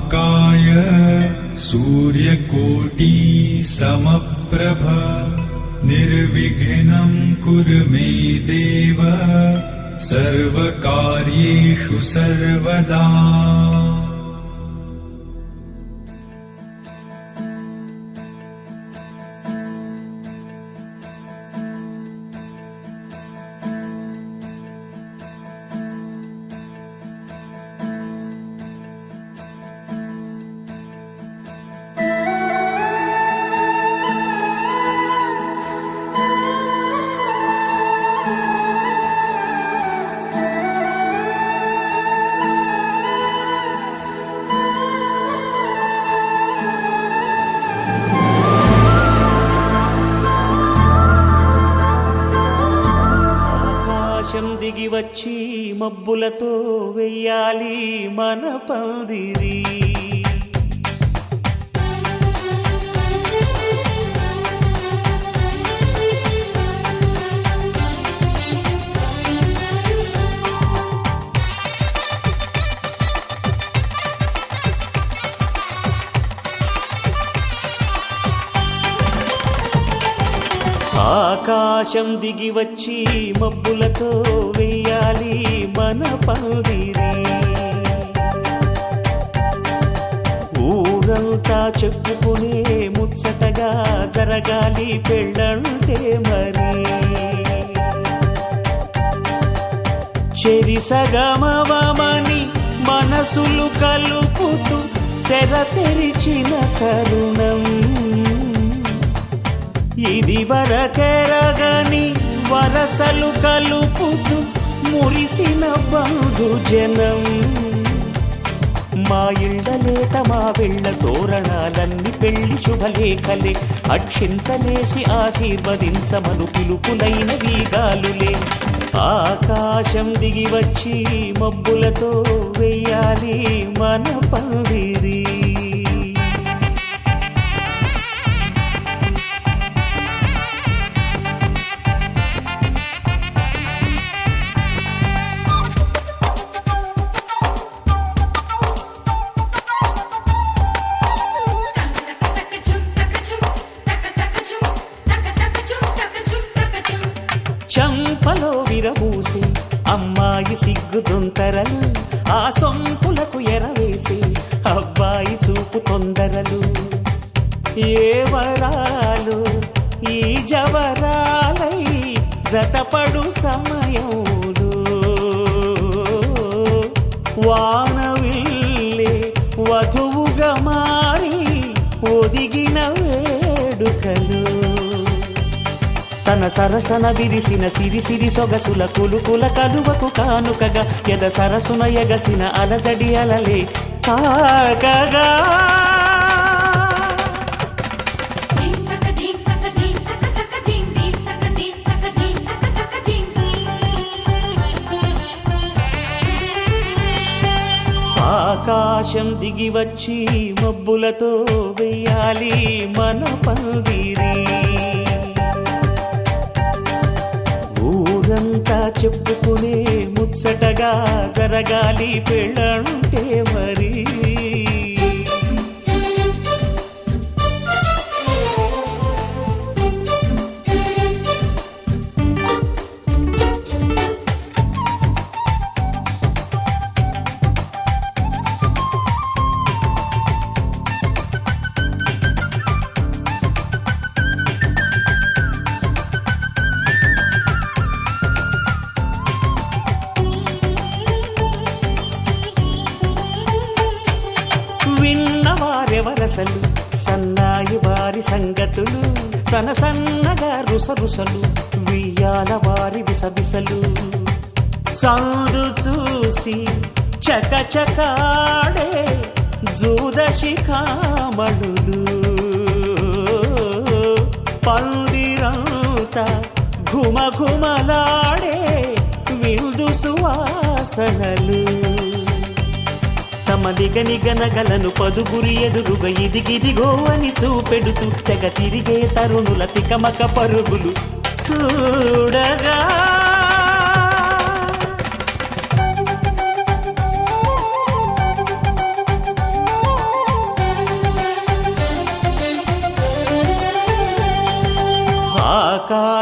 वक्रतुण्डमहाकाय सूर्यकोटि समप्रभ निर्विघ्नं कुरु मे देव सर्वकार्येषु सर्वदा। దిగి వచ్చి మబ్బులతో వెయ్యాలి మన పందిరి. ఆకాశం దిగి వచ్చి మబ్బులతో వెయ్యాలి మన పందిరి. ఊరంతా చెప్పుకునే ముచ్చటగా జరగాలి పెళ్ళంటే మరి. చెరిసగమవమని మనసులు కలుపుతూ తెర తెరిచిన తరుణం ఇది వరకెరగని వరసలు కలుపుతూ మురిసిన బంధుజనం. మా ఇళ్ళలేత మా వెళ్ళ తోరణాలన్నీ పెళ్లి శుభలేఖలే. అక్షింతలేసి ఆశీర్వదించమను పిలుపులైన వీగాలులే. ఆకాశం దిగి వచ్చి మబ్బులతో వెయ్యాలి మన పందిరి. చంపలో విరబూసి అమ్మాయి సిగ్గుదొంతరలు, ఆ సొంపులకు ఎరవేసి అబ్బాయి చూపు తొందరలు. ఏ వరాలు ఈ జవరాలై జతపడు సమయంలో వానవిల్లే వధువుగా మారి ఒదిగిన వేడుకలు. తన సరసన విరిసిన సిరిసిరి సొగసుల కులుకుల కలువకు కానుకగా ఎద సరసున ఎగసిన అలజడి అలలే తాకగా. ఆకాశం దిగి వచ్చి మబ్బులతో వెయ్యాలి మన పందిరి. ఊరంతా చెప్పుకునే ముచ్చటగా జరగాలి పెళ్ళంటే మరి. విన్నవారెవరసలు సన్నాయి వారి సంగతులు, సనసన్నగా రుసరుసలు వియ్యాల వారి విసబిసలు. సందు చూసి చకచకాడే జూదశిఖామణులు, పందిరంతా ఘుమఘుమలాడే విందు సువాసనలు. తమ నిగనిగనగలను పదుగురి ఎదురుగా ఇదిగిదిగో అని చూపెడుతూ తెగ తిరిగే తరుణుల తికమక పరుగులు చూడగా.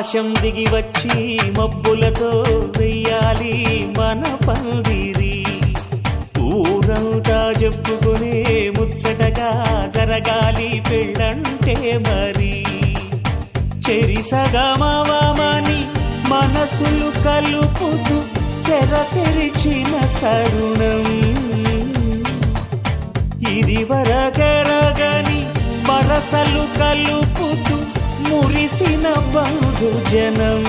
ఆకాశం దిగి వచ్చి మబ్బులతో వెయ్యాలి మన పందిరి. ఊరంతా చెప్పుకునే ముచ్చటగా జరగాలి పెళ్ళంటే మరి. చెరిసగమవమని మనసులు కలుపుతూ తెర తెరిచిన తరుణం. ఇది వరగరగని వరసలు కలుపుతూ మురిసిన బంధుజనం.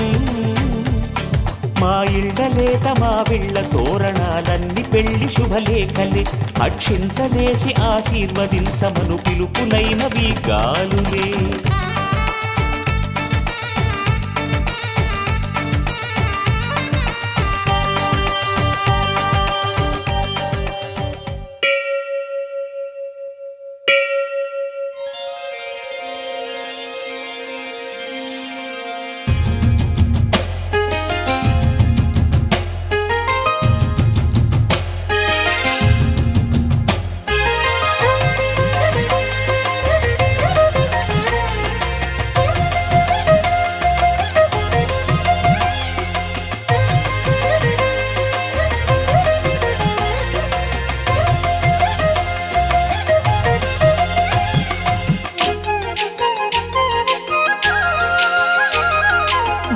మా ఇళ్ళలేత మా విళ్ళ తోరణాలన్నీ పెళ్లి శుభలేఖలే. అక్షింతలేసి ఆశీర్వదించమను పిలుపులైనవి గాలులే.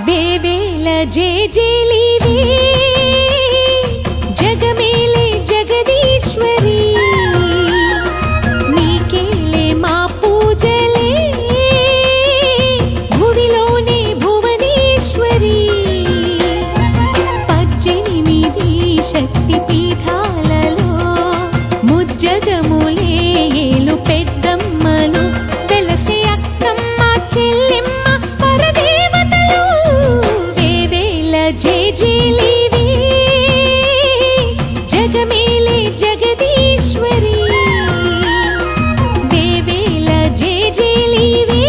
వేవేల జేజేలివే జగమేలే జగదీశ్వరి. నీకేలే మా పూజలే భువిలోనే భువనేశ్వరి. 18 శక్తి పీఠాలలో ముజ్జగములే ఏలు పెద్దమ్మలు వెలసే అక్కమ్మ చెల్లెమ్మ పరదేవతలు. వేవేల జేజేలివే జగమేలే జగదీశ్వరి. వేవేల జేజేలివే.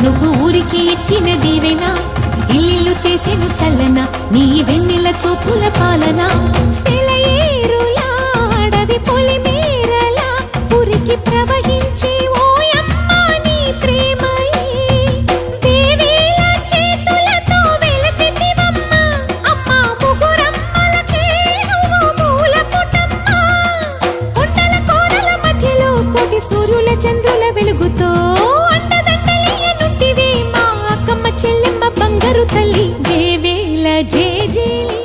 నువ్వు ఊరికి ఇచ్చిన దీవెన ఇల్లు చేసేను చల్లన నీ వెన్నెల చూపుల పాలన. సెలయేరులా అడవి పొలిమేరలా ఉరికి ప్రవహించే ఓయమ్మ నీ ప్రేమయే. వేవేల చేతులతో వెలసితివమ్మ అమ్మ ముగురమ్మలకే నువ్వు మూల పుటమ్మ. కొండల కోరల మధ్యలో కోటి సూర్యుల చంద్రుల వెలుగుతో చెల్లెమ్మ బంగారు తల్లి. వేవేల జేజేలి.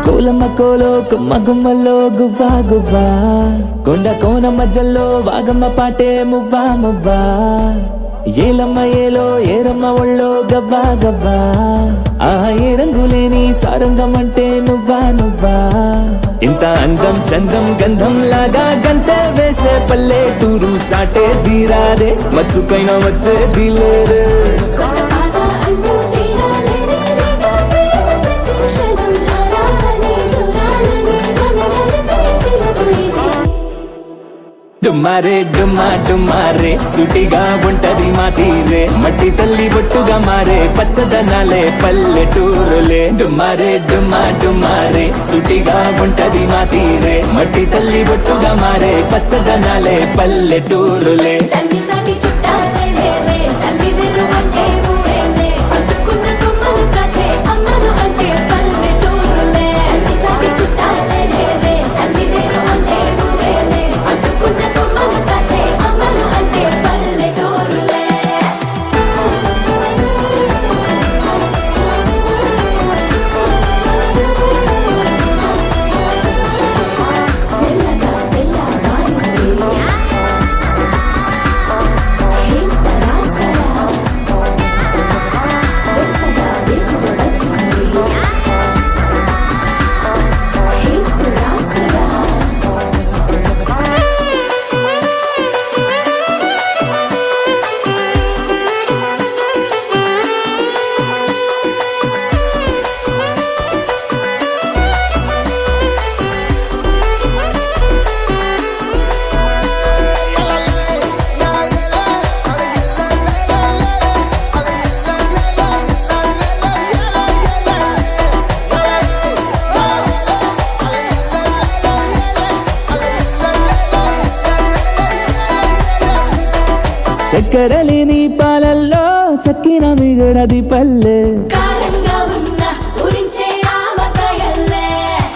కోలమ్మ కోలో కొమ్మ గుమ్మలో గువ్వా గువ్వా కొండ కోన మధ్యలో వాగమ్మ పాటే మువ్వా మువ్వా. ఏలమ్మ ఏలో ఏరమ్మ ఒళ్ళో గవ్వా గవ్వా. ఆ ఏ రంగులేని సారంగం అంటే నువ్వా నువ్వా. ఇంత అందం చందం గంధం లాగా గంతే వేసే పల్లెటూరు సాటే తీరాదే మచ్చుకైనా వచ్చే దిలేరే. కొత్త పాట అంటూ తేడా లేదే లేదే డుమ్మారే డుమ్మా డుమ్మారే సుటిగా ఉంటది మా తీరే మట్టి తల్లి బొట్టుగా మారే పచ్చదనాలే పల్లెటూరులే డుమ్మారే డుమ్మా డుమ్మారే సుటిగా ఉంటది మా తీరే మట్టి తల్లి బొట్టుగా మారే పచ్చదనాలే పల్లెటూరులే తల్లి సాటి చుట్టాలే లేవే తల్లి వేరు అంటే ఊరేలే పట్టుకున్న కొమ్మలు కాచే అమ్మలు అంటే పల్లెటూరులే తల్లి సాటి చుట్టాలే లేవే తల్లి వేరు అంటే ఊరేలే పట్టుకున్న కొమ్మలు కాచే అమ్మలు అంటే పల్లెటూరులే మెల్లగా మెల్లగా హే సరా సరా వెచ్చగా వెచ్చగా వచ్చింది హే సరా సరా చక్కెర లేని పాలల్లో చక్కిన మిగడది పల్లె కారంగా ఉన్న ఉరించే ఆవకాయల్లే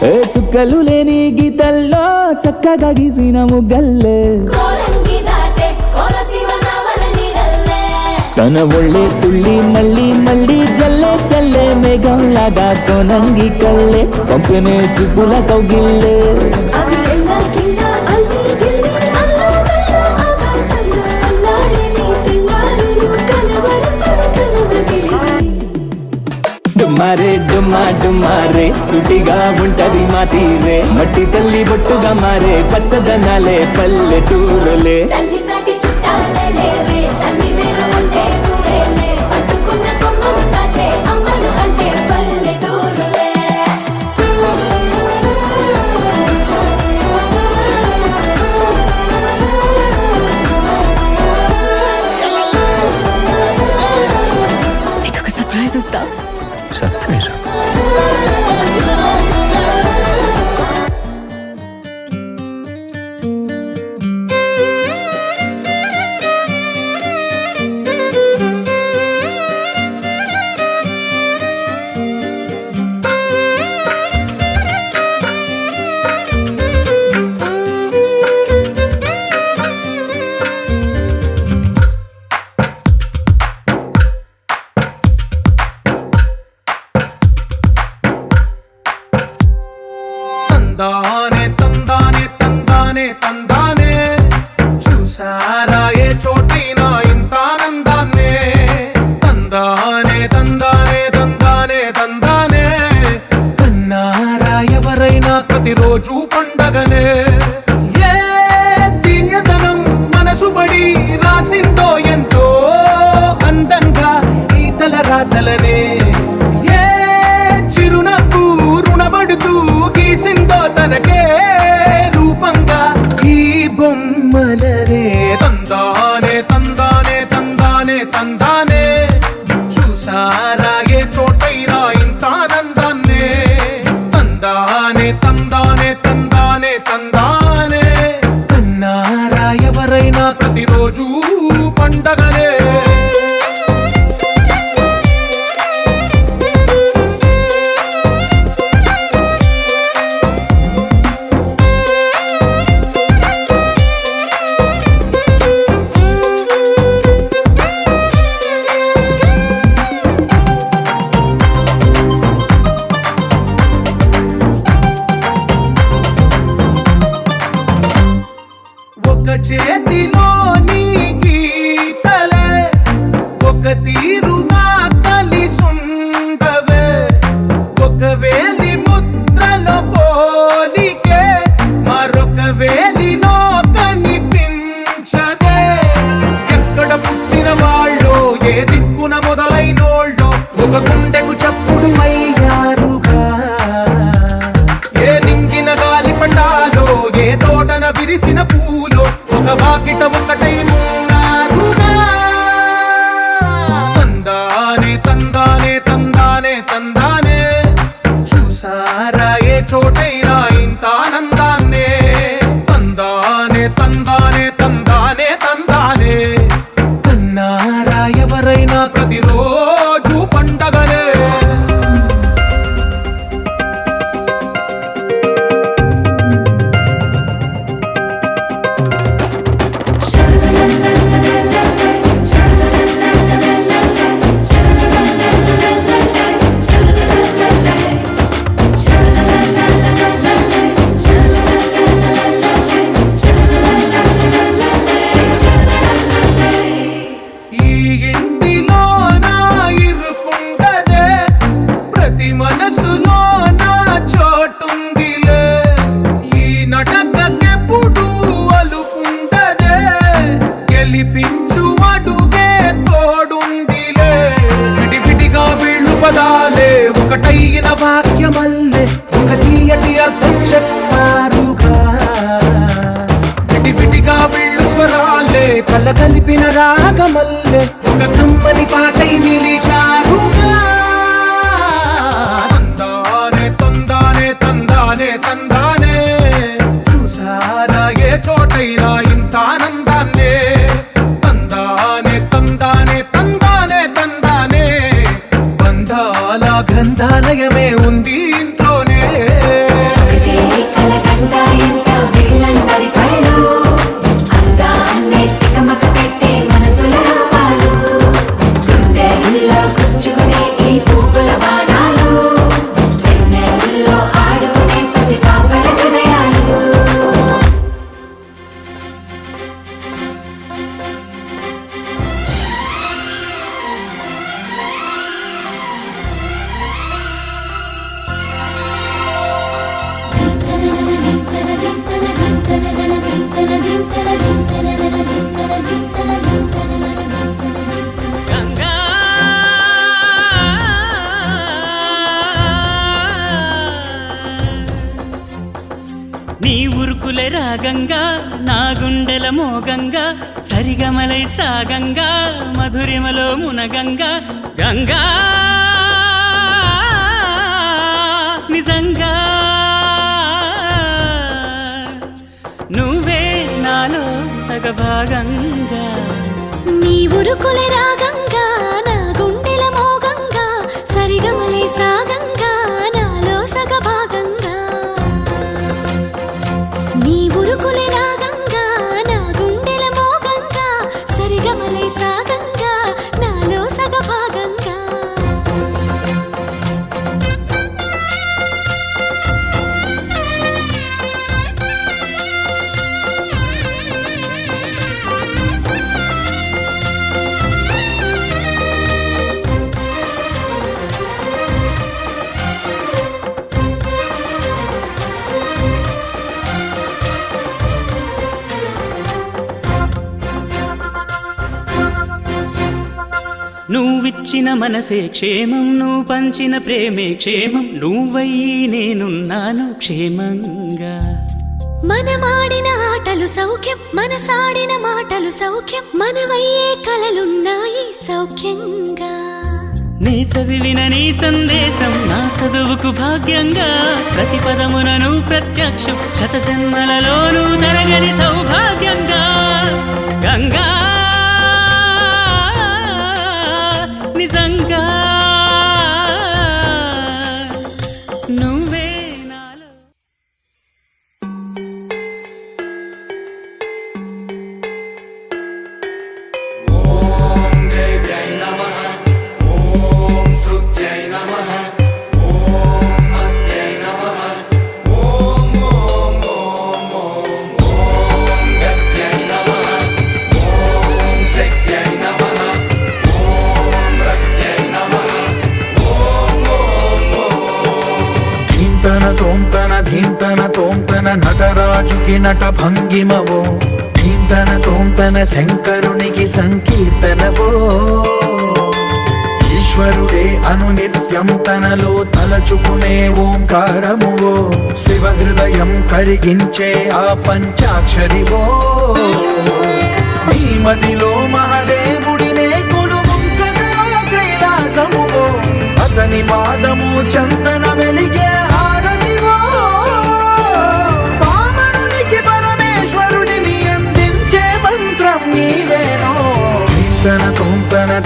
ఏ చుక్కలు లేని గీతల్లో చక్కగా గీసిన ముగ్గల్లే కోరంగి దాటే కోనసీమ నవల నీడల్లే తన ఒళ్ళే తుళ్ళి మళ్ళీ మళ్ళీ జల్లే చల్లే మేఘంలాగా కొనంగి కల్లే పంపినే చూపుల కౌగిల్లే అవి ఎల్లా కిల్లా అల్లి గిల్లి అల్లా వల్ల ఆకాశంలో అల్లాడే నీ పిల్లారులు కలవరపడు కలవగిలి డుమ్మారే డుమ్మా డుమ్మారే సుటిగా ఉంటది మా తీరే మట్టి తల్లి బొట్టుగా మారే పచ్చదనాలే పల్లెటూరులే తల్లి సాటి చుట్టాలే లేవే తల్లి వేరు అంటే ఊరేలే పట్టుకున్న కొమ్మలు కాచే అమ్మలు అంటే పల్లెటూరులే నీకొక సర్ప్రైజ్ ఇస్తా సర్ప్రైజ్ తందానే తందానే తందానే తందానే చూసారా ఏ చోటైనా ఇంత ఆనందాన్నే తందానే తందానే తందానే తందానే కన్నారా ఎవరైనా ప్రతిరోజు పండగనే ఏ తీయదనం మనసు పడి రాసిందో ఎంతో అందంగా ఈ తల రాతలనే ఏ చిరునవ్వు రుణపడుతూ గీసిందో తనకే రూపంగా ఈ బొమ్మలనే తందానే తందానే తందానే తందానే చూసారా ఏ చోటైనా ఇంత ఆనందాన్నే తందానే తందానే తందానే తందానే కన్నారా ఎవరైనా ప్రతిరోజు పండగనే ఒక చేతిలో నీ గీతలే ఒక తీరుగా కలిసుండవే ఒక వేలి ముద్రల పోలికే మరొక వేలిలో కనిపించదే ఎక్కడ పుట్టిన వాళ్ళో ఏ దిక్కున మొదలైనోళ్ళో ఒక గుండెకు చప్పుడు అయ్యారుగా ఏ నింగిన గాలి పండాలో ఏ తోటన విరిసిన పూలో ఒక ఒకటై ఉన్నారుగా. తందానే తందానే తందానే తందానే, చూసారా ఏ చోటైనా ఇంత ఆనందాన్నే. తందానే తందానే తందానే తందానే, కన్నారా ఎవరైనా ప్రతిరోజు పండగనే. ఈ ఇంటిలోన ఇరుకుండదే, ప్రతి మనసులోన చోటుందిలే. ఈ నటకెప్పుడు అలుకుండదే, గెలిపించు అడుగే తోడుందిలే. విడివిడిగా వీళ్ళు పదాలే ఒకటైన వాక్యమల్లే, ఒక తీయటి అర్థం చెప్పారుగా. విడివిడిగా వీళ్ళు స్వరాలే కలగలిపిన రాగమల్లే, ఒక కమ్మని పాటై నిలిచారుగా. తందానే తందానే తందానే తందానే, చూసారా ఏ చోటైనా ఇంత ఆనందాన్నే. తందానే తందానే తందానే తందానే, బంధాల గ్రంథాలయమే ఉంది ఇంట్లోనే. ఒకటే కలగంట ఎంత వీళ్ళందరి కళ్ళు, అందాన్నే తికమక పెట్టే మనసుల రూపాలు, గుండెల్లో గుచ్చుకునే ఈ పువ్వుల బాణాలు, వెన్నెల్లో ఆడుకునే పసిపాపల హృదయాలు. గంగా నీ ఉరుకులే రాగంగా, నా గుండెల మోగంగా, సరిగమలై సాగంగా, మధురిమలో మునగంగా. గంగా నిజంగా నువ్వే నాలో సగభాగంగా. నీ ఉరుకులే రాగంగా, నా గుండెల మోగంగా, సరిగమలే సాగంగా, నాలో సగభాగంగా. నీ ఉరుకులే రాగంగా, నా గుండెల మోగంగా, సరిగమలే సాగంగా, నాలో సగభాగంగా. నువ్విచ్చిన మనసే క్షేమం, నువ్వు పంచిన ప్రేమే క్షేమం, నువ్వయ్యి నేనున్నాను క్షేమంగా. మనమాడిన ఆటలు సౌఖ్యం, మనసాడిన మాటలు సౌఖ్యం, మనమయ్యే కలలున్నాయి సౌఖ్యంగా. నీ చదివిన నీ సందేశం నా చదువుకు భాగ్యంగా, ప్రతి పదమునను ప్రత్యక్షం, శత జన్మలలోనూ తరగని సౌభాగ్యంగా. గంగా నిజంగా నువ్వే నాలో. తోంతన నటరాజుకి నట భంగిమవో, తోంతన శంకరునికి సంకీర్తనవో. ఈశ్వరుడే అనునిత్యం తనలో తలచుకునే ఓంకారమువో, శివ హృదయం కరిగించే ఆ పంచాక్షరివో. నీవేనో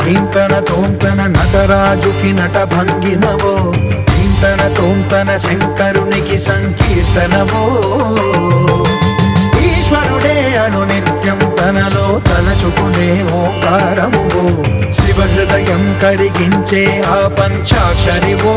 ధీంతన తోంతన నటరాజుకి నట భంగిమవో తోంతన శంకరునికి సంకీర్తనవో ఈశ్వరుడే అను నిత్యం తనలో తలచుకునే ఓంకారమువో శివ హృదయం కరిగించే ఆ పంచాక్షరివో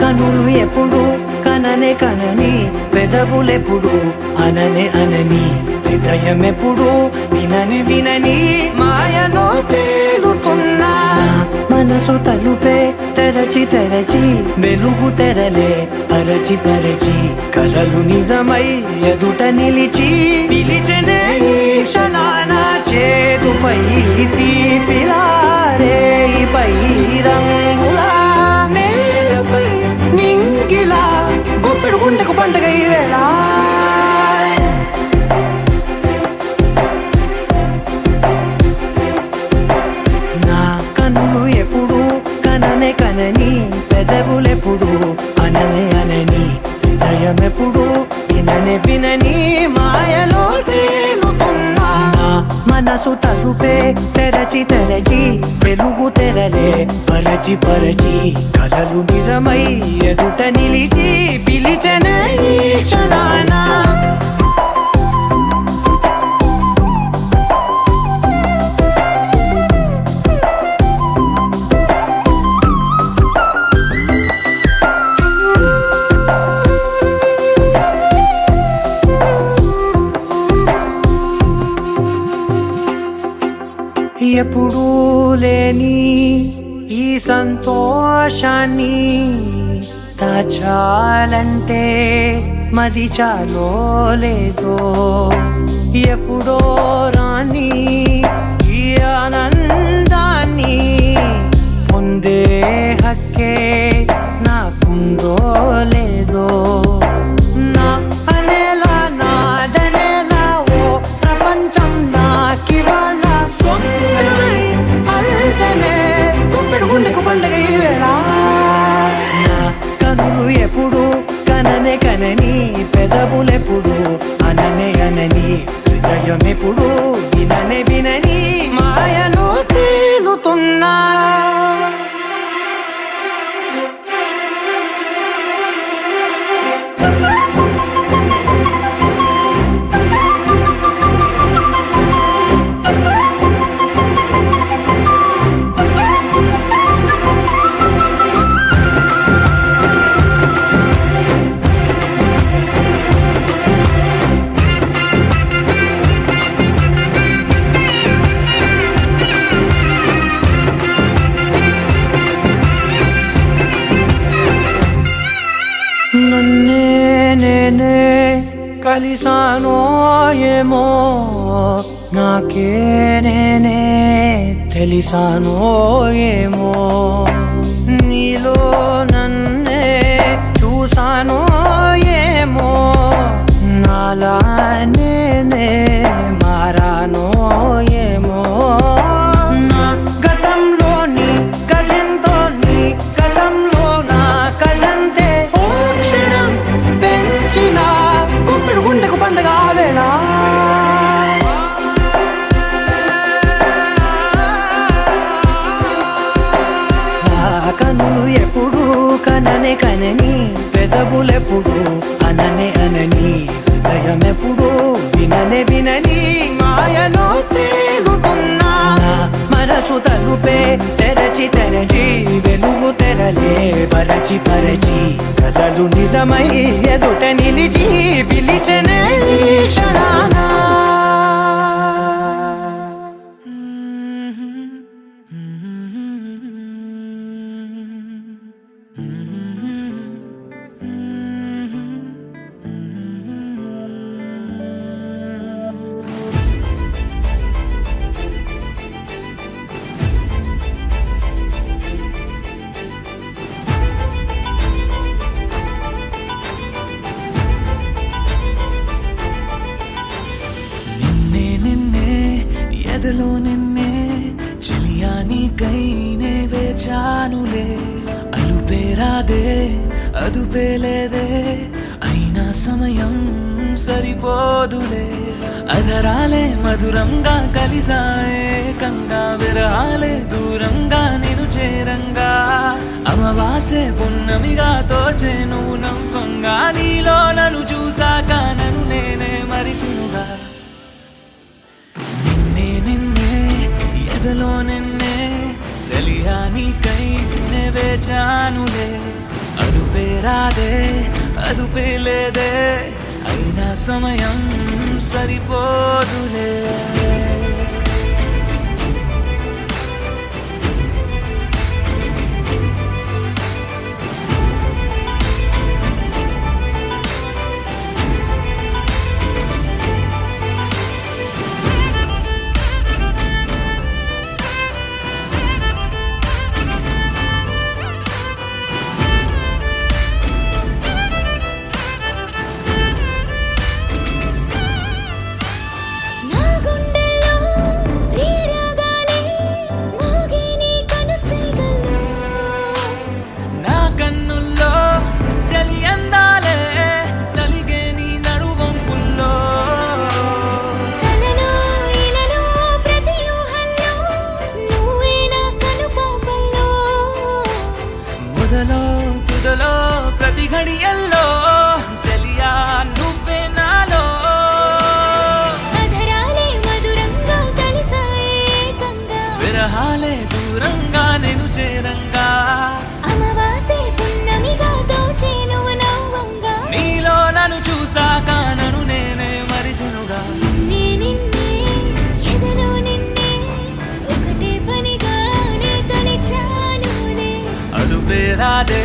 కనులు ఎప్పుడు కననే కనని పెదవులెప్పుడు అననే అనని హృదయం ఎప్పుడు వినని వినని మాయలో తేలుతున్నా మనసు తలుపే తెరచి తెరచి వెలుగు తెరలే పరచి పరచి కలలు నిజమై ఎదుట నిలిచి పిలిచెనే ఈ క్షణాన చేతుపై తీపిలారే పై రంగులా నేలపై నింగిలా గుప్పెడు గుండెకు పండుగ ఈ వేళ నా కన్నులు ఎప్పుడు కననే కనని పెదవులెప్పుడు అననే అనని హృదయం ఎప్పుడు విననే వినని మాయలో తేలుతున్నా మనసు తలుపే తెరచి తెరచి వెలుగు తెరలే పరచి పరచి కలలు నిజమై ఎదుట నిలిచి పిలిచెనే ఈ క్షణాన ఎప్పుడూ లేని ఈ సంతోషాన్ని దాచాలంటే మది చాలో లేదో ఎప్పుడో రాని ఈ ఆనందాన్ని పొందే హక్కే నాకుందో లేదో నా అనేలా నాదనేలా ఓ ప్రపంచం నాకివాళ్ళ సొంతమై అల్దనే గుప్పెడు గుండెకు పండుగ ఈ వేళ నా కనులు ఎప్పుడు కననే కనని పెదవులెప్పుడు అననే అనని హృదయం ఎప్పుడు విననే వినని మాయలో తేలుతున్నా నన్నే నేనే కలిసానో ఏమో నాకే నేనే తెలిసానో ఏమో నీలో నన్నే చూసానో ఏమో నాలా నేనే మారానో ఏమో నా గతంలోని గతంతో నీ గతంలో నా కదంతే ఓ క్షణం పెంచిన గుప్పెడు గుండెకు పండుగ వేళ కనులు ఎప్పుడు కననే కనని పెదవులెప్పుడు అననే అనని హృదయం ఎప్పుడు విననే వినని మాయలో తేలుతున్నా మనసు తలుపే తెరచి తెరచి వెలుగు తెరలే పరచి పరచి కలలు నిజమై ఎదుట నిలిచి పిలిచనే ఈ క్షణాన నిన్నే నిన్నే ఎదలో నిన్నే చెలియా నీకైనే వేచానులే అలుపేరాదే అదుపేలేదే అయినా సమయం సరిపోదులే అధరాలే మధురంగా కలిసాయే కంగా విరహాలే దూరంగా నేను చేరంగా అమవాసే పున్నమిగా తోచే నువ్వు నవ్వంగా నీలో నన్ను చూసాక నన్ను నేనే మరిచినుగా నిన్నే నిన్నే ఎదలో నిన్నే చలియా నీకై నే వేచానులే అదుపేరాదే అదుపేలేదే అయినా సమయం సరిపోదులే నా గుండెల్లో ఈ రాగాలే మోగే నీ కనుసైగల్లో నా కన్నుల్లో చలి అందాలే నలిగే నీ నడువంపుల్లో కలలో ఇలలో ప్రతి ఊహల్లో నువ్వే నా కనుపాపల్లో మొదలో తుదలో ప్రతి ఘడియల్లో చలియా నువ్వే నాలో అధరాలే మధురంగా కలిసాయే కంగా విరహాలే దూరంగా నేను చేరంగా అమవాసే పున్నమిగా దోచే నువ్వు నవ్వంగా నీలో నన్ను చూసాక నన్ను నేనే మరిచునుగా నిన్నే నిన్నే ఎదలో నిన్నే ఒకటే పనిగానే తలిచానులే అదుపేరాదే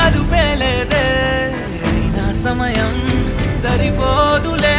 అదుపేలేదే అయినా సమయం సరిపోదులే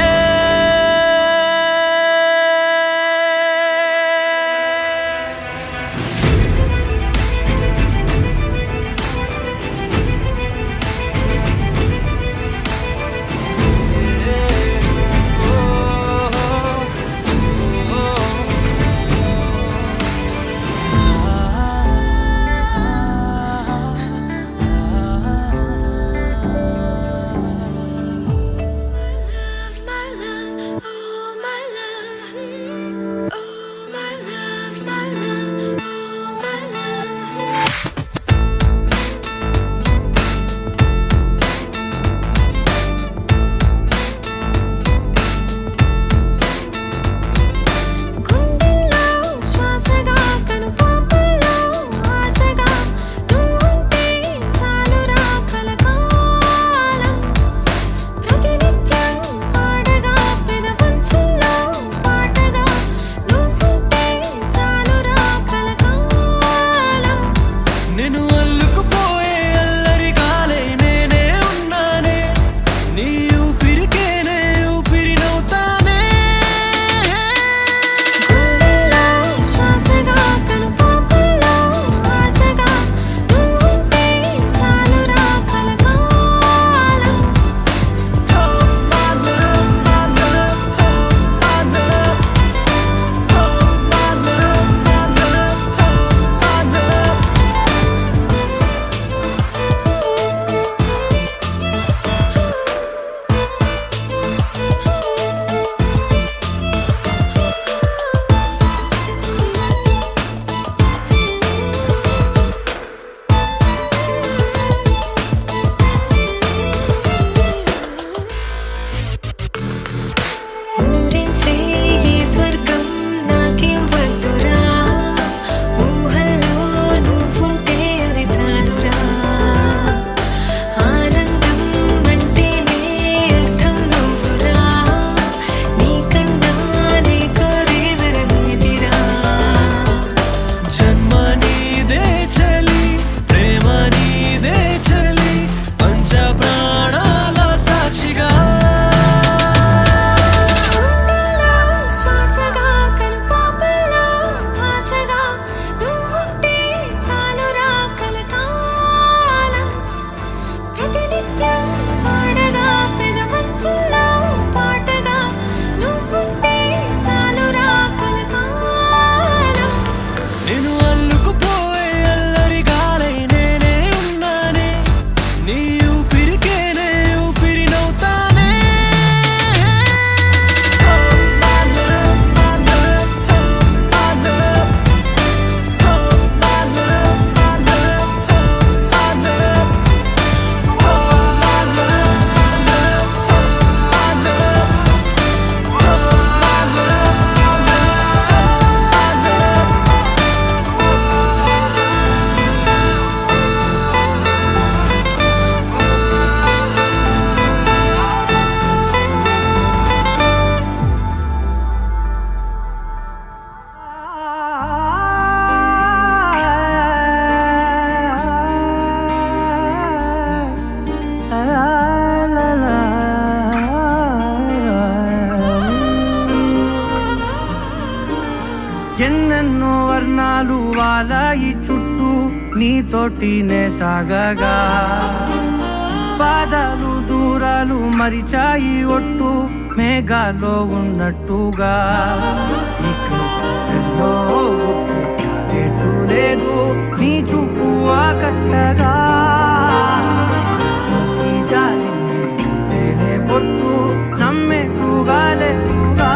కిరణాలు వాలాయి చుట్టూ నీతోటినే సాగగా పాదాలు దూరాలు మరిచాయి ఒట్టు మేఘాల్లో ఉన్నట్టుగా ఇక ఎన్నో ఒట్టు చాలేటు లేదు నీ చూపు ఆకట్టగా ఈ జాలిని చూస్తేనే పొట్టు నమ్మేట్టుగా లేటుగా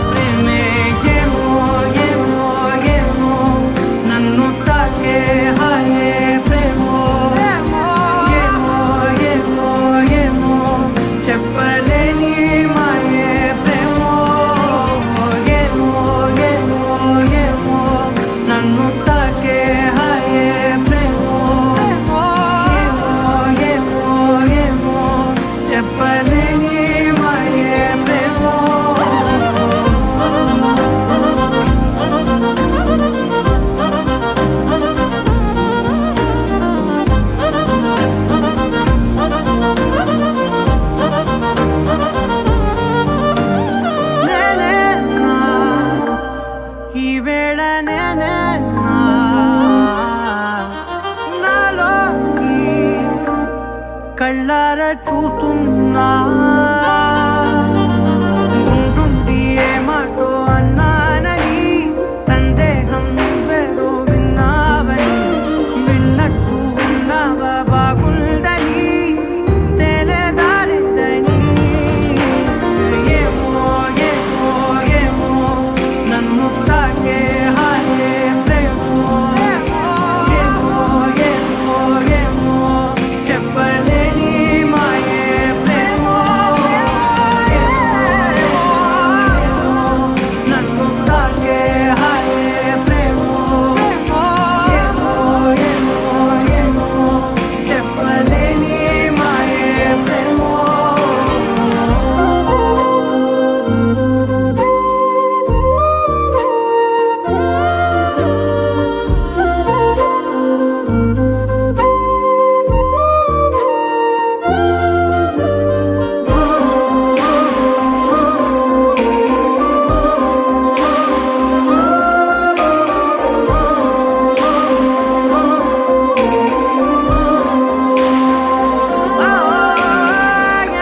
ప్రేమే ఏమో ఏమో ఏమో నన్ను తాకే హాయే ప్రేమో ఏమో ఏమో ఏమో ఏమో చెప్పలేని మాయే ప్రేమో ఏమో ఏమో ఏమో నన్ను తాకే హాయే ప్రేమో ఏమో ఏమో ఏమో చెప్పలేని మాయే ప్రేమో నేనేనా ఈ వేళ నేనేనా నాలోకి కళ్ళారా చూస్తున్నా ఉంటుండి ఏ మాటో అన్నానని సందేహం నువ్వేదో విన్నావని విన్నట్టు విన్నావా బాగుందని తెలియదారిద్దని ఏమో ఏమో ఏమో నన్ను తాకే హాయే ప్రేమో ఏమో ఏమో ఏమో చెప్పలేని మాయే ప్రేమో నన్ను తాకే హాయే ప్రేమో ఏమో ఏమో ఏమో చెప్పలేని మాయే ప్రేమో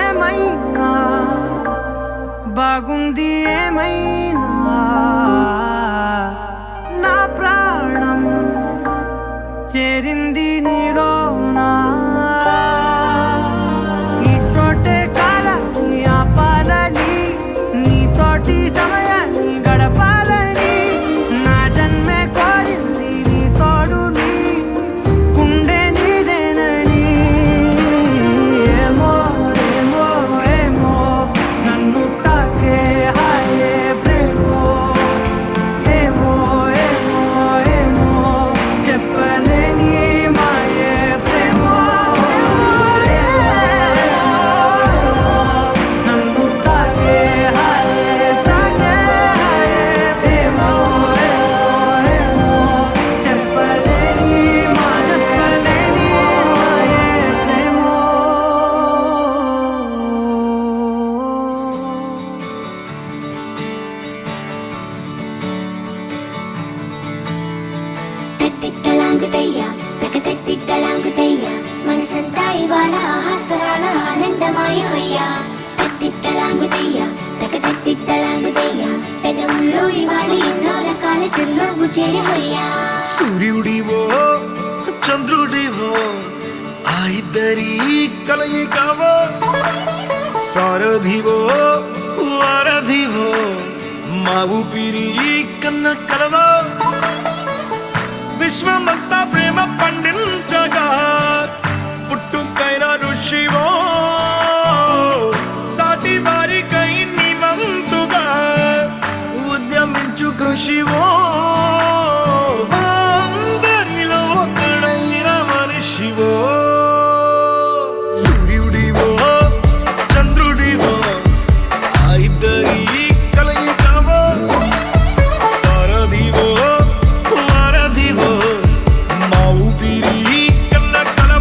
ఏమైనా బాగుంది ఏమైనా నా ప్రాణం చేరింది నీలోనా ఈ చోటే కాలాన్ని ఆపాలని నీతోటి సమయాన్ని గడపాలని నా జన్మే కోరింది నీ తోడుని గుండె నీదేనని ఏమో ఏమో ఏమో నన్ను తాకే హాయే ప్రేమో ఏమో ఏమో ఏమో చెప్పలేని మాయే ప్రేమో నన్ను తాకే హాయే ప్రేమో ఏమో చెప్పలేని మాయే ప్రేమో తత్తిత్తలాంగుతయ్య తకతత్తిత్తలాంగుతయ్య మనసంతా ఇవాళ ఆహాస్వరాల ఆనందమాయ హొయ్యా తత్తిత్తలాంగుతయ్య తకతత్తిత్తలాంగుతయ్య పెదవుల్లో ఇవాళ ఎన్నో రకాల చిరునవ్వు చేరి హొయ్యా సూర్యుడివో చంద్రుడివో ఆ ఇద్దరి కలయికవో సారథివో వారధివో మా ఊపిరి కన్న కలవో విశ్వమంతా ప్రేమ పండించగా పుట్టుకైన ఋషివో సాటి వారికై నివంతుగా ఉద్యమించు కృషివో అందరిలో ఒకడైన మనిషివో సూర్యుడివో చంద్రుడివో ఆ ఇద్దరి కలయికవో సారథివో వారధివో మా ఊపిరి కన్న కల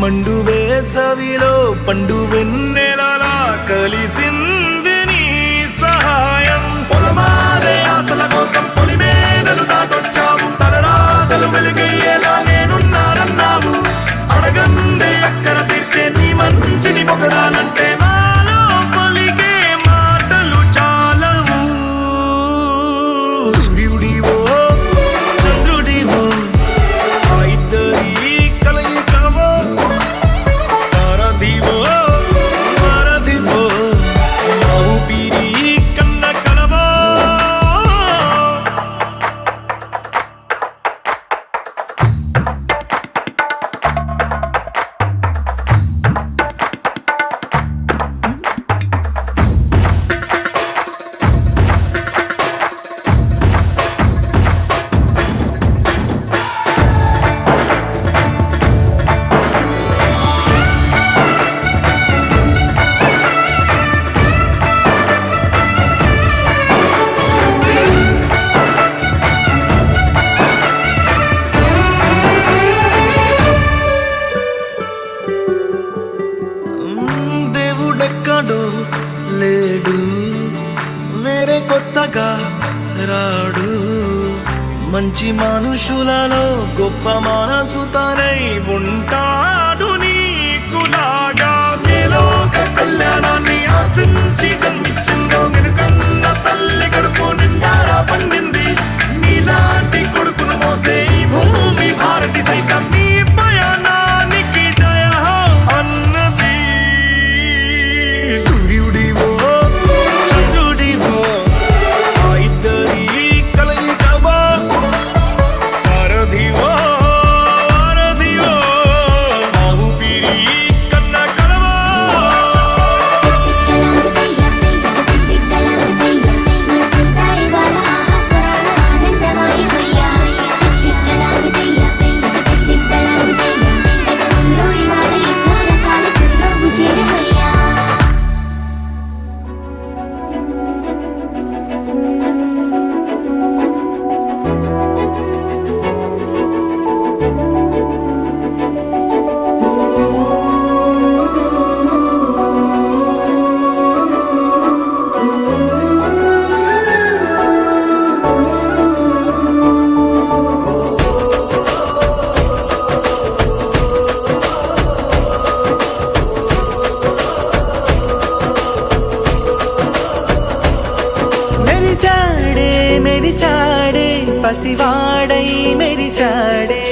మండు వేసవిలో పండు వెన్నెలలా కలిసింది నీ సహాయం. పొలమారే ఆశల కోసం పొలిమేనలు దాటొచ్చావు, తలరాతలు వెలుగయ్యేలా నేనున్నానన్నావు. అడగందే అక్కర తీర్చే నీ మంచిని పొగడాలంటే నాలో పలికే మాటలు చాలవు. సూర్యుడివో చంద్రుడివో ఆ ఇద్దరి కలయికవో, సారథివో వారధివో నా ఊపిరి కన్న కలవో. దేవుడెక్కడో లేడు, వేరే కొత్తగా రాడు. మంచి మనుషులలో గొప్ప మనసు తనై ఉంటాడు నీకులాగా. నేలోక కళ్యాణాన్ని ఆశించి జన్మించిందో వెనుకన్న తల్లి కడుపు నిండారా పండింది. నీలాంటి కొడుకును మోసే ఈ భూమి భారతి సైతం నీ పయనానికి జయ హో అన్నది. సూర్యుడివో చంద్రుడివో ఆ ఇద్దరి కలయికవో, సారథివో వారధివో నా ఊపిరి కన్న కలవో. మెరిసాడే మెరిసాడే పసివాడై మెరిసాడే.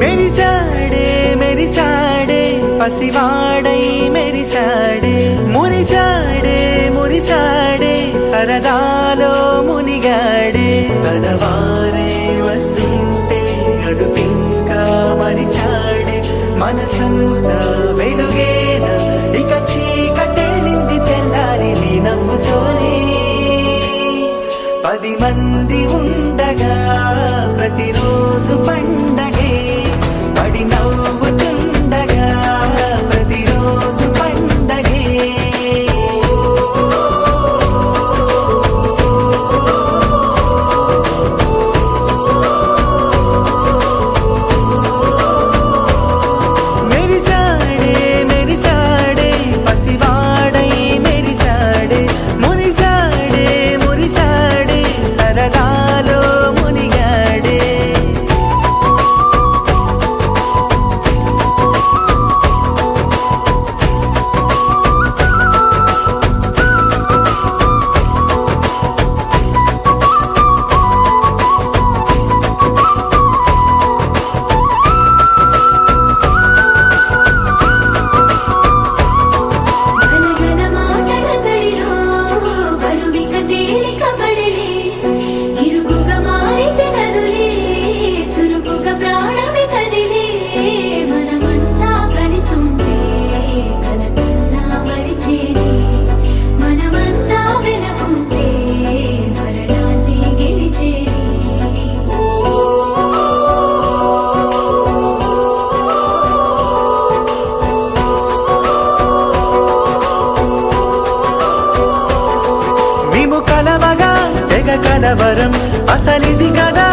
మెరిసాడే మెరిసాడే పసివాడై మెరిసాడే. మురిసాడే మురిసాడే సరదాలో మునిగాడే. తనవారే వస్తుంటే అదుపింకా మరిచాడే. మనసంతా వెలుగేనా ఇక చీకటెళ్ళింది తెల్లారి నీ నవ్వుతోనే. 10 మంది ఉండగా ప్రతిరోజు పండగే, పడి నవ్వుతుండగా ప్రతిరోజు పండగే. మెరిసాడే మెరిసాడే పసివాడై మెరిసాడే. మురిసాడే మురిసాడే సరదాలో మునిగాడే. గలగల మాటల సడిలో బరువిక తేలిక పడలే. ఇరుగుగా మారితే కదులే, చురుకుగా ప్రాణమి కదిలే. మనమంతా కలిసుంటే కలకన్నా మరిచేనే. మనమంతా వెనకుంటే మరణాన్ని గెలిచేనే. మేము కలవగా తెగ కలవరం, అసలిది కదా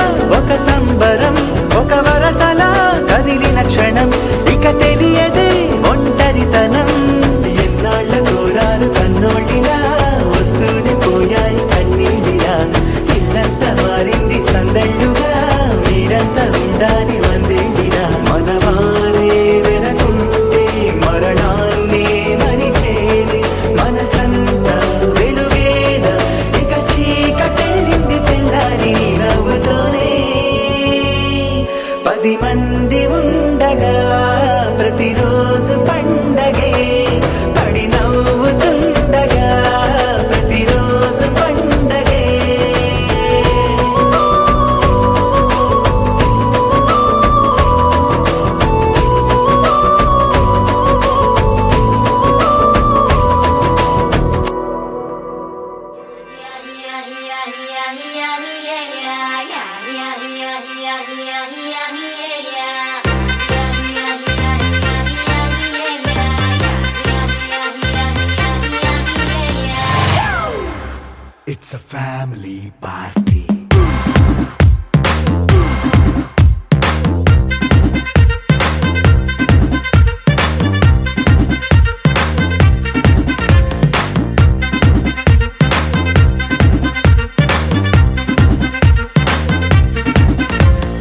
ఊరంతా ఉండాలి వందేళ్ళినా మన వారే వెనకుంటే మరణాన్నే మరిచేది మనసంతా వెలుగేన ఇక చీకటెళ్ళింది తెల్లారి నీ నవ్వుతోనే 10 మంది ఉండగా ప్రతిరోజు పండగే పడి నవ్వుతుండగా ప్రతిరోజు పండగే It's a family party.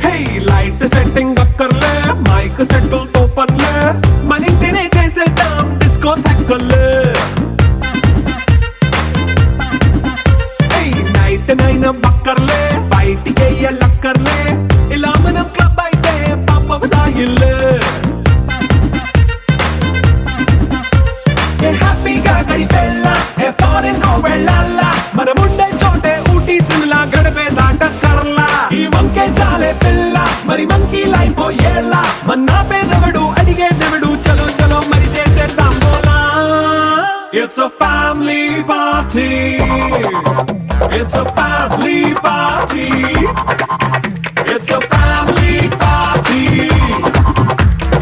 Hey, light setting అక్కర్లే మైక్ సెట్టుల్ తో పనిలే మన ఇంటినే చేసేద్దాం డిస్కో థెక్కలే నైట్ నైన్ బక్కర్లే బయటికి లక్కర్లే ఇలా మనం క్లబ్ అయితే పాపదాయిల్లే హ్యాపీగా గడిపెళ్ళ ఏ ఫారెన్ కో వెళ్ళాల మనముండే చోటే ఊటీ సిమ్లా గడిపే దాటక్కర్లా ఈ వంకే చాలే పిల్ల మరి మంకీ లైఫ్ ఏళ్ళ మన్నా పేదవడు అడిగే దేవుడు చలో చలో మరి చేసేద్దాం బోలా It's a family party. It's a family party. It's a family party.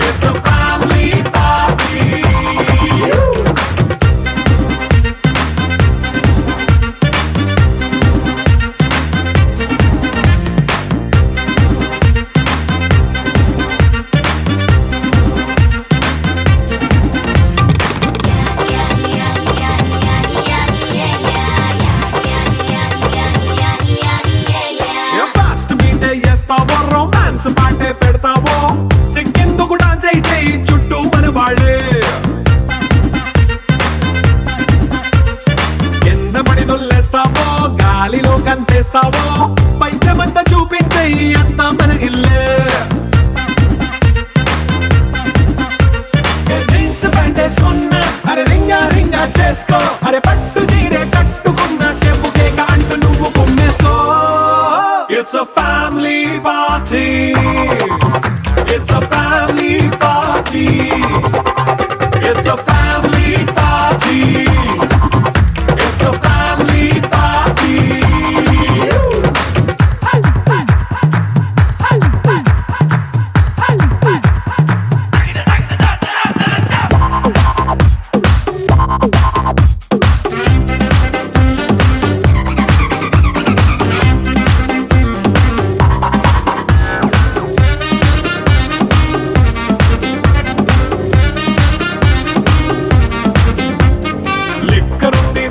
It's a family party. Romance పాటే పెడతావో సిగ్గెందుకు డాన్స్ అయితే చుట్టూ మన వాళ్ళే కింద పడి దొల్లేస్తావో గాలిలో కంటేస్తావో పైత్యమంతా చూపించే అంతా మన ఇల్లే జీన్స్ ప్యాంటేసుకున్నా అరే రింగా రింగా చేసుకో అరే పట్టు చీరే కట్టుకున్నా చెప్పు కేక అంటూ నువ్వు కుమ్మేసుకో It's a family party. It's a family party. It's a family party. It's a family party.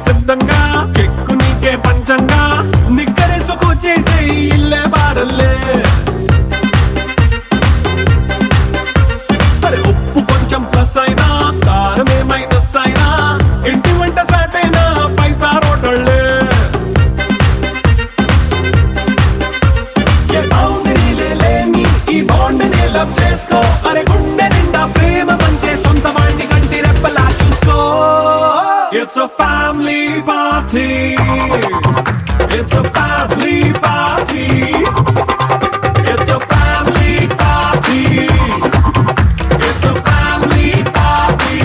సిద్ధంగా కెక్కు నీకే పంచంగా నిక్కరేసుకు చేసే ఇల్లే బారల్లే అరే ఉప్పు కొంచెం ప్లస్ అయినా కారమే మైనస్ అయినా ఇంటి వంట సాటైనా 5 స్టార్ హోటళ్ళే ఏ బౌండరీలే లేని ఈ బాండ్ ని లవ్ చేసుకో అరే గుండె నిండా ప్రేమ పంచే సొంత వాణ్ణి కంటి రెప్పలా చూసుకో It's a family party. It's a family party. It's a family party. It's a family party.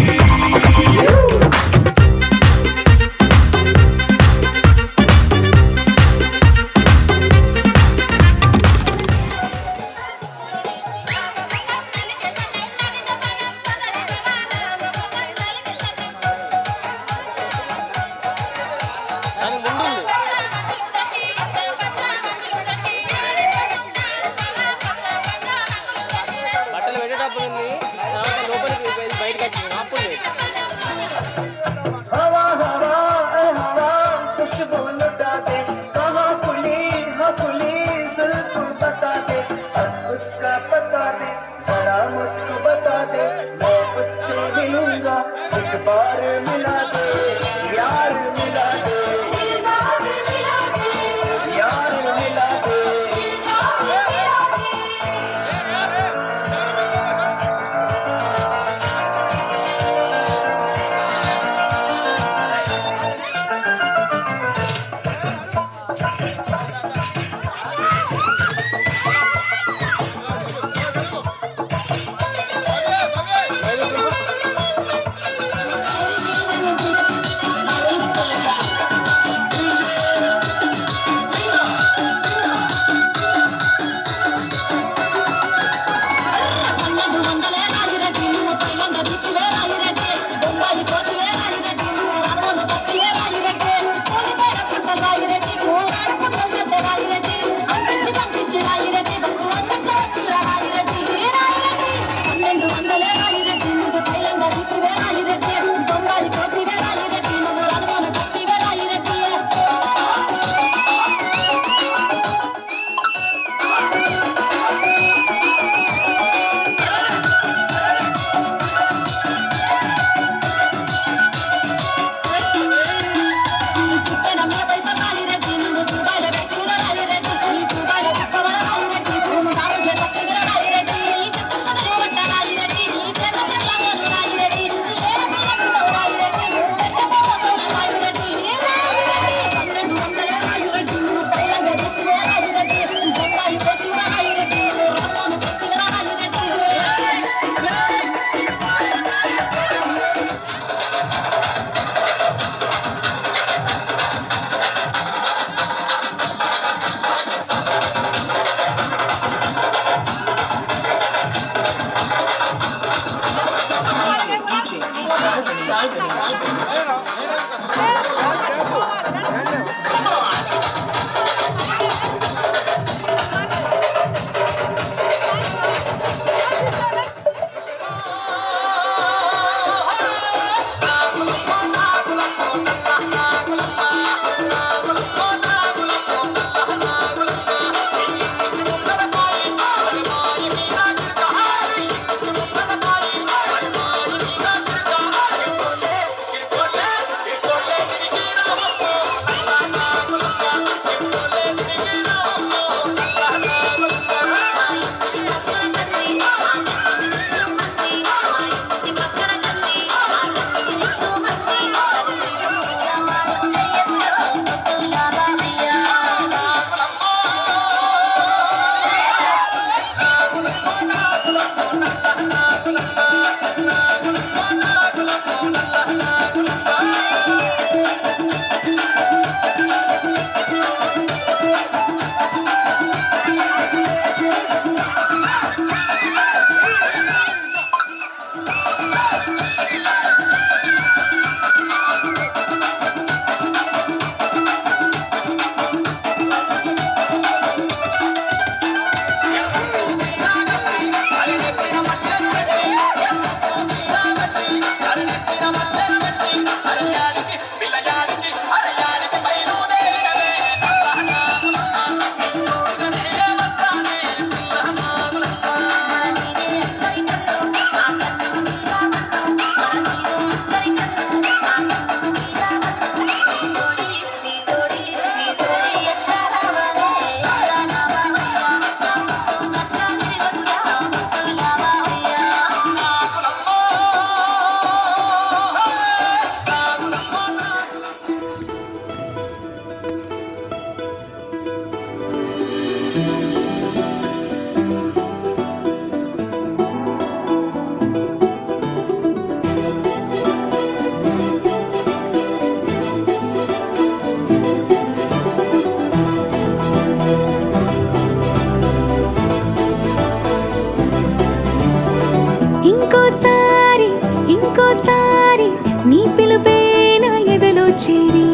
చేరి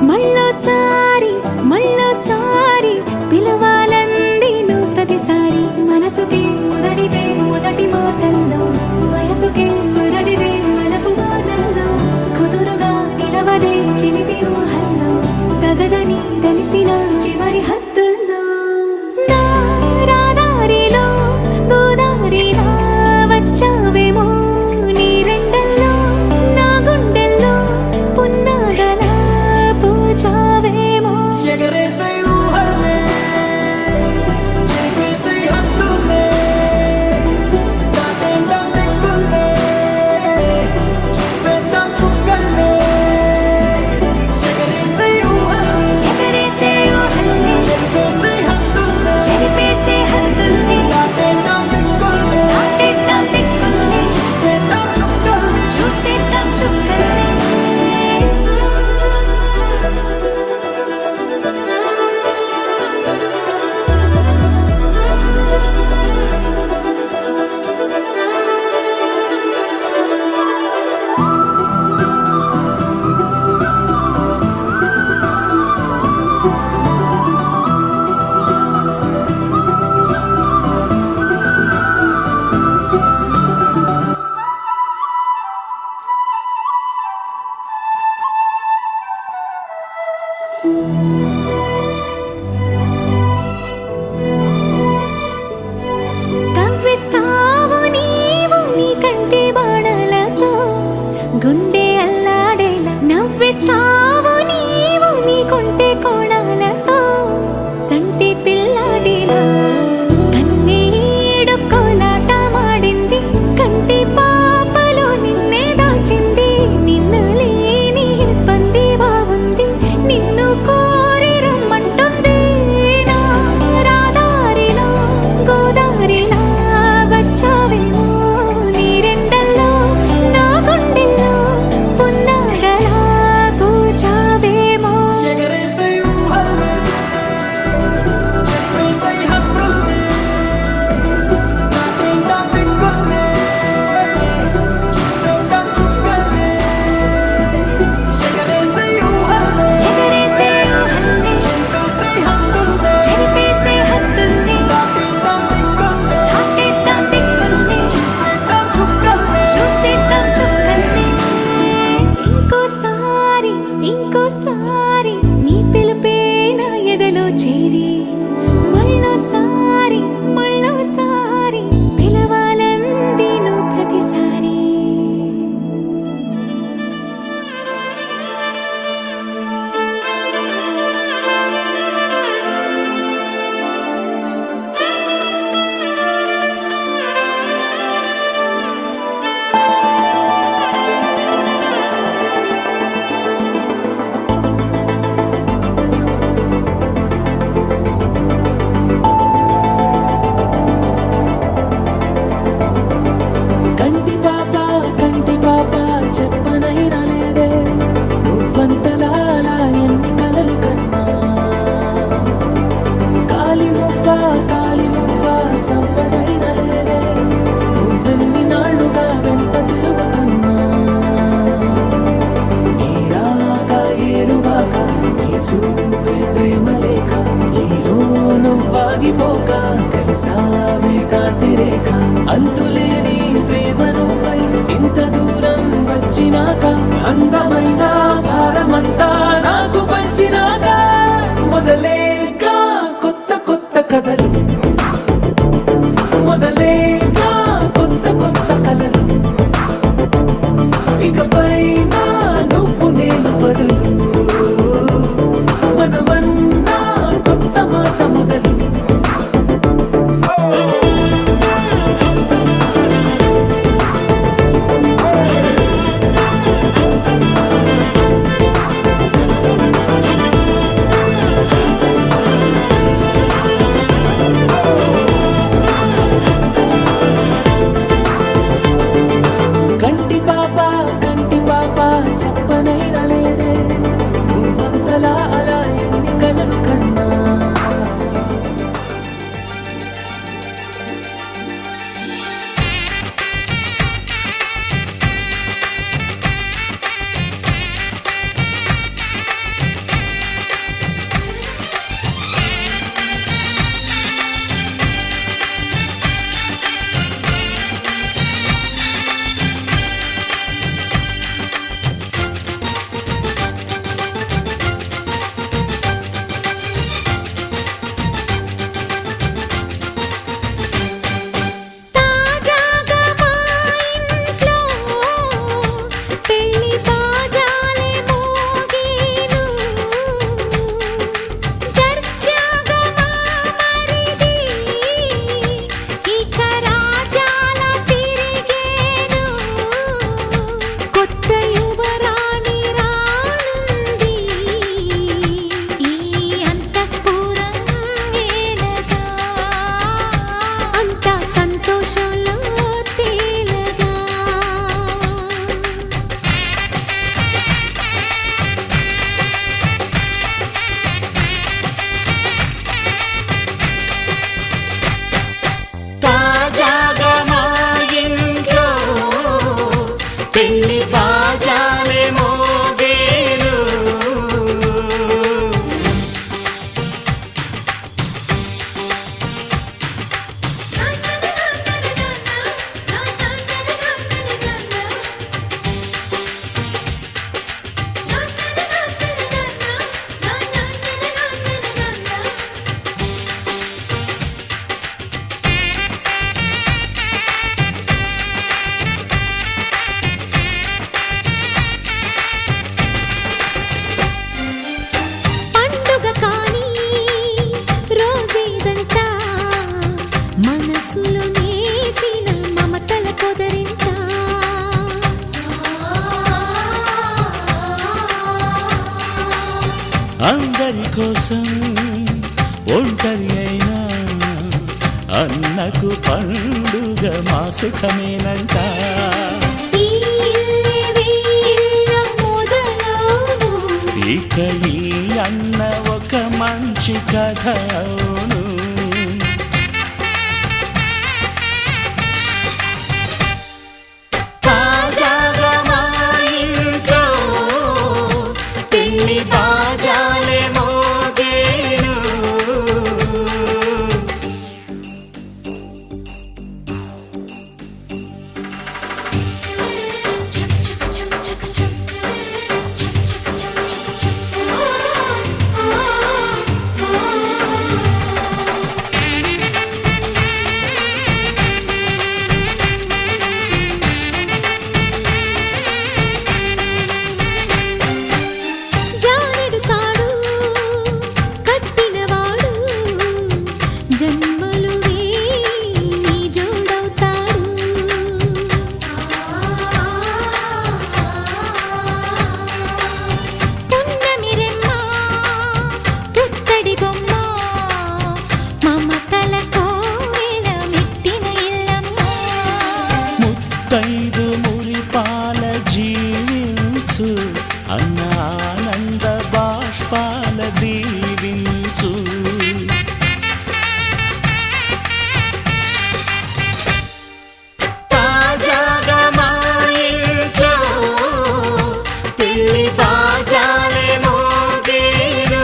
మళ్ళోసారి మళ్ళోసారి పిలవాలంది నువ్వు ప్రతిసారి మనసుకి మొదటిదే మొదటి మాటల్లో వయసుకి మొదటిదే మలపు వాదల్లో కుదురుగా నిలవదే చిలిపి ఊహల్లో తగదని తెలిసిన చివరి హద్దుల్లో నా రాదారిలో గోదారిలా వచ్చావేమో నీ రెండల్లో నా గుండెల్లో పున్నాగలా పూచావేమో ఎగరేసే ఊహల్లే చేపేసే హద్దుల్లే దాటేద్దాం దిక్కుల్లే చూసేద్దాం చుక్కల్లే ఎగరేసే ఊహల్లే ఎగరేసే ఊహల్లే చేపేసే హద్దుల్లే చెరిపేసే హద్దుల్ని దాటేద్దాం దిక్కుల్లే దాటేద్దాం దిక్కుల్ని చూసేద్దాం చుక్కల్లే చూసేద్దాం చుక్కల్ని కవ్విస్తావు నీవు నీ కంటి బాణలతో గుండె అల్లాడేలా నవ్విస్తావు నీవు నీ కొంటె కోణాలతో చంటి పిల్లాడిలా కన్నీడు కోలాట మాడింది కంటి పాపలో నిన్నే దాచింది నిన్ను లేని ఇబ్బంది బాగుంది నిన్ను కోరి రమ్మంటుంది నా రాదారిలో గోదారిలా వచ్చావేమో నీ రెండల్లో నా గుండెల్లో పున్నాగలా పూచావేమో ఎగరేసే ఊహల్లే చేపేసే హద్దుల్లే దాటేద్దాం దిక్కుల్లే చూసేద్దాం చుక్కల్లే ఎగరేసే ఊహల్లే ఎగరేసే ఊహల్లే చేపేసే హద్దుల్లే చెరిపేసే హద్దుల్ని దాటేద్దాం దిక్కుల్లే దాటేద్దాం దిక్కుల్ని చూసేద్దాం చుక్కల్లే చూసేద్దాం చుక్కల్ని ఇంకోసారి ఇంకోసారి నీ పిలుపే నా ఎదలో చేరి మళ్ళోసారి మళ్ళోసారి పిలవాలంది నువ్వు ప్రతిసారి కంటి పాప చెప్పనైనా లేదే నువ్వంతలా ఎన్ని కలలు కన్నా కాలి మువ్వ సవ్వడైనా లేదే నువ్వెన్ని నాళ్ళుగా వెంట తిరుగుతున్నా నీ రాక ఏరువాక నీ చూపే ప్రేమ లేక నీలో నువ్వాగిపోక కలిసావే కాంతి రేఖ అంతులేని ప్రేమ నువ్వై ఇంత దూరం వచ్చినాక అందమైన భారమంతా నాకు పంచినాక మొదలేక కొత్త కొత్త కథలు మొదలేక కొత్త కొత్త కలలు ఇకపైన నువ్వు నేను బదులు మనమన్నా కొత్త మాట మొదలు మనసులో నేసిన మమతల పొదరింట అందరి కోసం ఒంటరి అయినా అన్నకు పండుగ మా సుఖమేనంట. ఈ వీళ్ళ మొదలవును ఇక ఈ అన్న ఒక మంచి కథ అవును. తాజాగా మా ఇంట్లో పెళ్లి బాజాలే మోగేను. జానెడు తాడు కట్టినవాడు జన్మలు నీ జోడవుతాడు. పున్నమి రెమ్మ పుత్తడి బొమ్మ మమతల కోవెల మెట్టిన ఇల్లమ్మ. ముత్తైదు మురిపాల జీవించు అన్న ఆనంద బాష్పాల దీవించు. తాజాగా మా ఇంట్లో పెళ్లి బాజాలే మోగేను.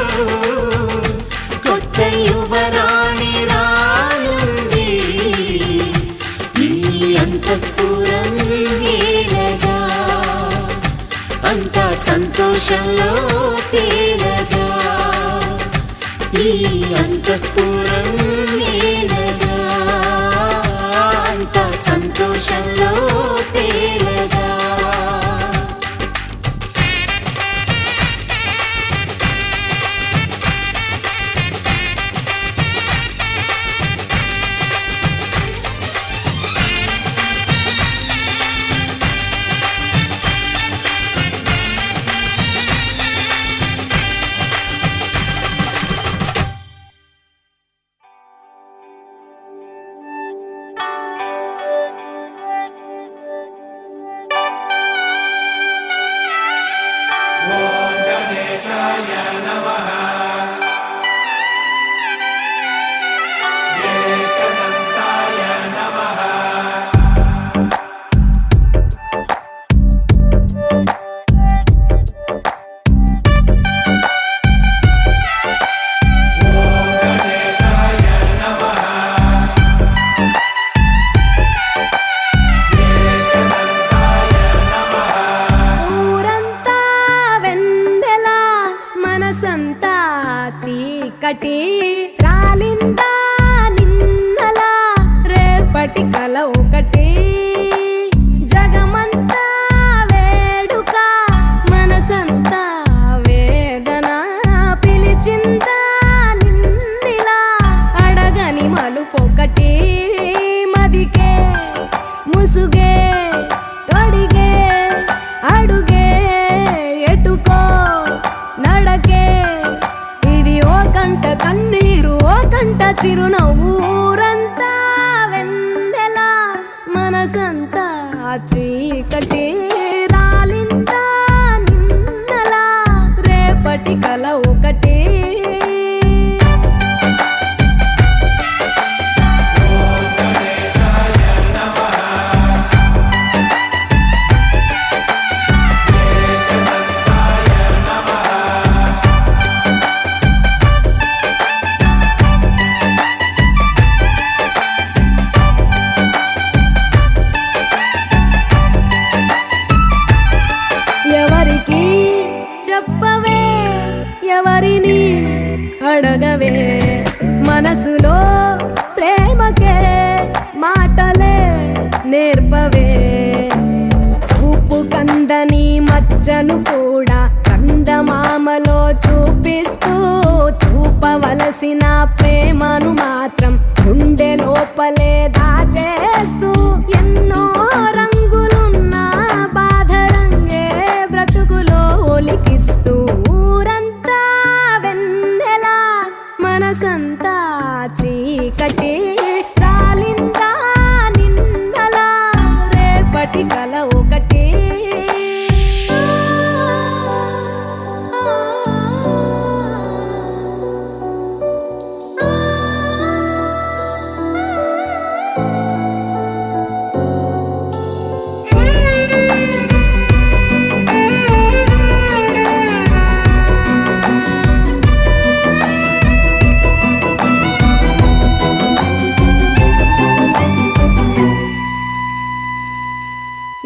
కొత్త యువరాణి రానుంది ఈ అంతఃపురం ఏలగా. అంతా సంతోషంలో తేలగా ఈ అంతఃపురం ఏలగా. అంతా సంతోషంలో తేలగా. ఊరంతా వెన్నెల మనసంతా చీకటి రాలిందా నిన్నలా రేపటి కల ఒకటి. జగమంతా వేడుక మనసంతా వేదన పిలిచిందా నిన్నిలా అడగని మలుపొకటి. మదికే ముసుగే తొడిగే అడుగే ఎటుకో నడకే ఇది ఓ కంట కన్నీరు ఓ కంట చిరునవ్వు. ఊరంతా వెన్నెల మనసంతా చీకటి రాలిందా నిన్నలా రేపటి కల ఒకటి. ఎవరికి చెప్పవే ఎవరిని అడగవే మనసులో ప్రేమకే మాటలే నేర్పవే. చూపు కందని మచ్చను కూడా కందమామలో చూపిస్తూ చూపవలసిన ప్రేమను మాత్రం గుండె లోపలే దాచేస్తూ ఎన్నో రంగులున్న బాధ రంగే బ్రతుకులో ఒలికిస్తూ ఊరంతా వెన్నెలా మనసంతా చీకటి రాలిందా నిన్నలా రేపటి కల ఒకటి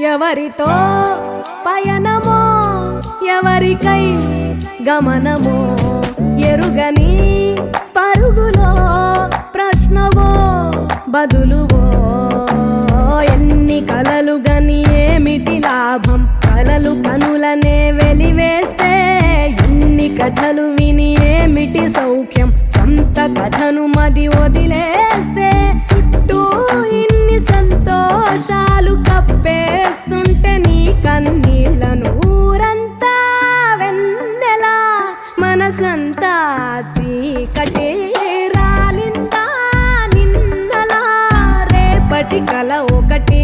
ఎవరితో పయనమో ఎవరికై గమనమో ఎరుగని పరుగులో ప్రశ్నవో బదులువో ఎన్ని కలలు గని ఏమిటి లాభం కలలు కనులనే వెలివేస్తే ఎన్ని కథలు విని ఏమిటి సౌఖ్యం సంత కథను మది వదిలేస్తే చుట్టూ ఇన్ని సంతోషాలు కప్పేస్తుంటే నీ కన్నీళ్లను ఊరంతా వెన్నెలా మనసంతా చీకటి రాలిందా నిన్నలా రేపటి కల ఒకటి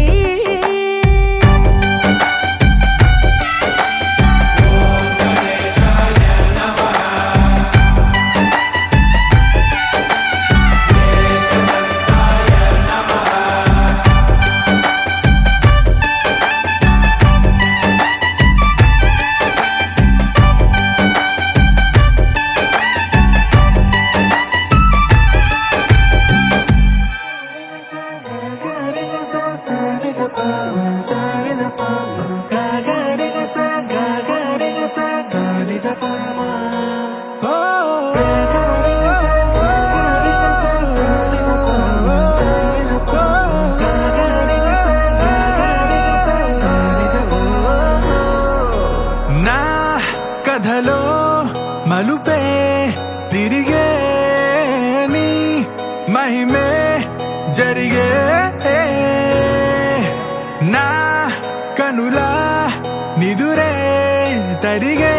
నా కథలో మలుపే తిరిగే నీ మహిమే జరిగే నా కనులా నిదురే తరిగే